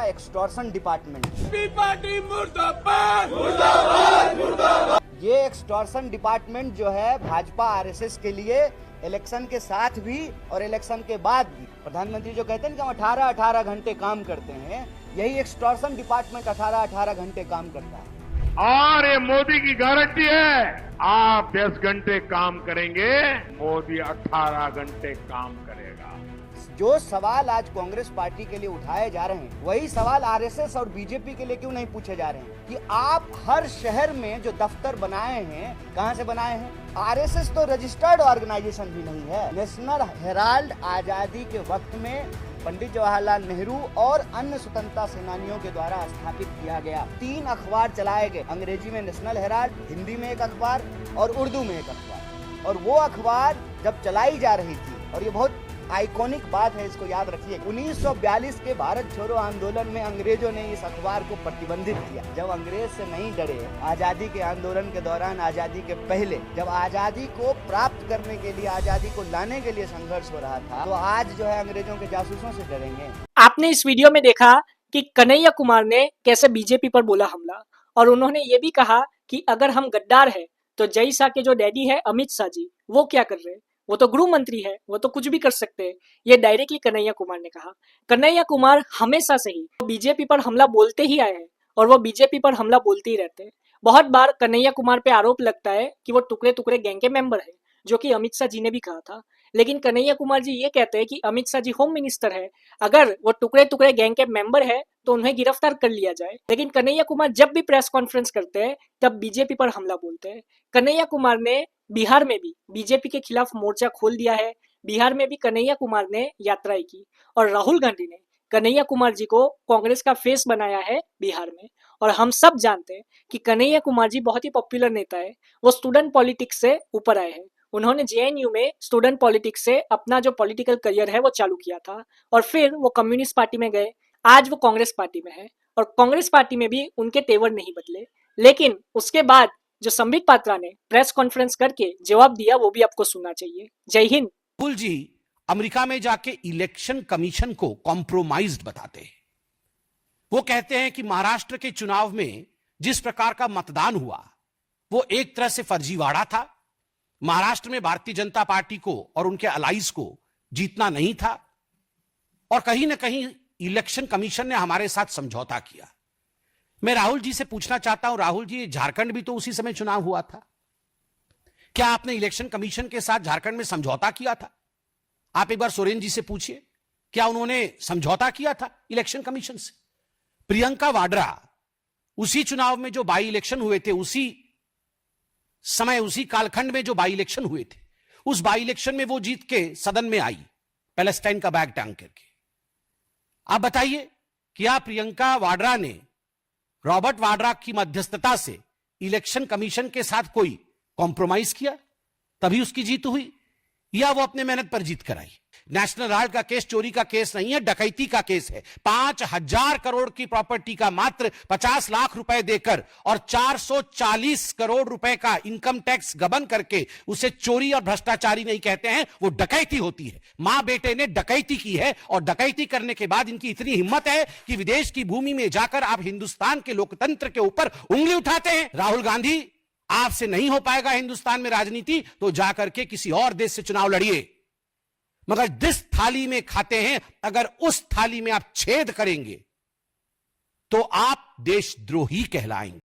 Extortion department. Party मुर्दाबाद मुर्दाबाद मुर्दाबाद। ये एक्सटॉर्शन डिपार्टमेंट जो है भाजपा आरएसएस के लिए इलेक्शन के साथ भी और इलेक्शन के बाद भी, प्रधानमंत्री जो कहते हैं कि हम 18-18 घंटे काम करते हैं, यही एक्सटॉर्शन डिपार्टमेंट 18-18 घंटे काम करता है। और ये मोदी की गारंटी है, आप 10 घंटे काम करेंगे, मोदी 18 घंटे काम करेगा। जो सवाल आज कांग्रेस पार्टी के लिए उठाए जा रहे हैं, वही सवाल आरएसएस और बीजेपी के लिए क्यों नहीं पूछे जा रहे हैं कि आप हर शहर में जो दफ्तर बनाए हैं, कहां से बनाए हैं? आरएसएस तो रजिस्टर्ड ऑर्गेनाइजेशन भी नहीं है। नेशनल हेराल्ड आजादी के वक्त में पंडित जवाहरलाल नेहरू और अन्य स्वतंत्रता सेनानियों के द्वारा स्थापित किया गया 3 अखबार चलाए गए। अंग्रेजी में नेशनल हेराल्ड, हिंदी में एक अखबार और उर्दू में एक अखबार। और वो अखबार जब चलाई जा रही थी, और ये बहुत आइकॉनिक बात है, इसको याद रखिए, 1942 के भारत छोड़ो आंदोलन में अंग्रेजों ने इस अखबार को प्रतिबंधित किया। जब अंग्रेज से नहीं डरे, आजादी के आंदोलन के दौरान, आजादी के पहले, जब आजादी को प्राप्त करने के लिए, आजादी को लाने के लिए संघर्ष हो रहा था, तो आज जो है अंग्रेजों के जासूसों से डरेंगे। आपने इस वीडियो में देखा कि कन्हैया कुमार ने कैसे बीजेपी पर बोला हमला, और उन्होंने ये भी कहा कि अगर हम गद्दार हैं तो जय शाह के जो डैडी है अमित शाह जी, वो क्या कर रहे हैं? वो तो गृह मंत्री है, वो तो कुछ भी कर सकते हैं। ये डायरेक्टली कन्हैया कुमार ने कहा। कन्हैया कुमार हमेशा से ही बीजेपी पर हमला बोलते ही आए हैं और वो बीजेपी पर हमला बोलते ही रहते हैं। बहुत बार कन्हैया कुमार पे आरोप लगता है कि वो टुकड़े टुकड़े गैंग के मेंबर है, जो कि अमित शाह जी ने भी कहा था। लेकिन कन्हैया कुमार जी ये कहते हैं कि अमित शाह जी होम मिनिस्टर है, अगर वो टुकड़े टुकड़े गैंग के मेंबर है तो उन्हें गिरफ्तार कर लिया जाए। लेकिन कन्हैया कुमार जब भी प्रेस कॉन्फ्रेंस करते हैं तब बीजेपी पर हमला बोलते हैं। कन्हैया कुमार ने बिहार में भी बीजेपी के खिलाफ मोर्चा खोल दिया है। बिहार में भी कन्हैया कुमार ने यात्राएं की, और राहुल गांधी ने कन्हैया कुमार जी को कांग्रेस का फेस बनाया है बिहार में। और हम सब जानते हैं कि कन्हैया कुमार जी बहुत ही पॉपुलर नेता है। वो स्टूडेंट पॉलिटिक्स से ऊपर आए हैं। उन्होंने जेएनयू में स्टूडेंट पॉलिटिक्स से अपना जो पॉलिटिकल करियर है वो चालू किया था, और फिर वो कम्युनिस्ट पार्टी में गए। आज वो कांग्रेस पार्टी में है, और कांग्रेस पार्टी में भी उनके तेवर नहीं बदले। लेकिन उसके बाद जो संबित पात्रा ने प्रेस कॉन्फ्रेंस करके जवाब दिया, वो भी आपको सुनना चाहिए। जय हिंद। राहुल जी अमेरिका में जाके इलेक्शन कमीशन को कॉम्प्रोमाइज्ड बताते हैं। वो कहते हैं कि महाराष्ट्र के चुनाव में जिस प्रकार का मतदान हुआ वो एक तरह से फर्जीवाड़ा था। महाराष्ट्र में भारतीय जनता पार्टी को और उनके अलाइज को जीतना नहीं था, और कहीं ना कहीं इलेक्शन कमीशन ने हमारे साथ समझौता किया। मैं राहुल जी से पूछना चाहता हूं, राहुल जी, झारखंड भी तो उसी समय चुनाव हुआ था, क्या आपने इलेक्शन कमीशन के साथ झारखंड में समझौता किया था? आप एक बार सोरेन जी से पूछिए, क्या उन्होंने समझौता किया था इलेक्शन कमीशन से? प्रियंका वाड्रा उसी चुनाव में जो बाई इलेक्शन हुए थे, उसी समय, उसी कालखंड में जो बाई इलेक्शन हुए थे, उस बाई इलेक्शन में वो जीत के सदन में आई, पैलेस्टाइन का बैग टांग करके। आप बताइए, क्या प्रियंका वाड्रा ने रॉबर्ट वाड्रा की मध्यस्थता से इलेक्शन कमीशन के साथ कोई कॉम्प्रोमाइज किया तभी उसकी जीत हुई, या वो अपने मेहनत पर जीत कर आई? नेशनल हेराल्ड का केस चोरी का केस नहीं है, डकैती का केस है। 5,000 करोड़ की प्रॉपर्टी का मात्र 50 लाख रुपए देकर और 440 करोड़ रुपए का इनकम टैक्स गबन करके उसे चोरी और भ्रष्टाचारी नहीं कहते हैं, वो डकैती होती है। मां बेटे ने डकैती की है, और डकैती करने के बाद इनकी इतनी हिम्मत है कि विदेश की भूमि में जाकर आप हिंदुस्तान के लोकतंत्र के ऊपर उंगली उठाते हैं। राहुल गांधी, आपसे नहीं हो पाएगा हिंदुस्तान में राजनीति, तो जाकर के किसी और देश से चुनाव लड़िए, मगर जिस थाली में खाते हैं, अगर उस थाली में आप छेद करेंगे तो आप देशद्रोही कहलाएंगे।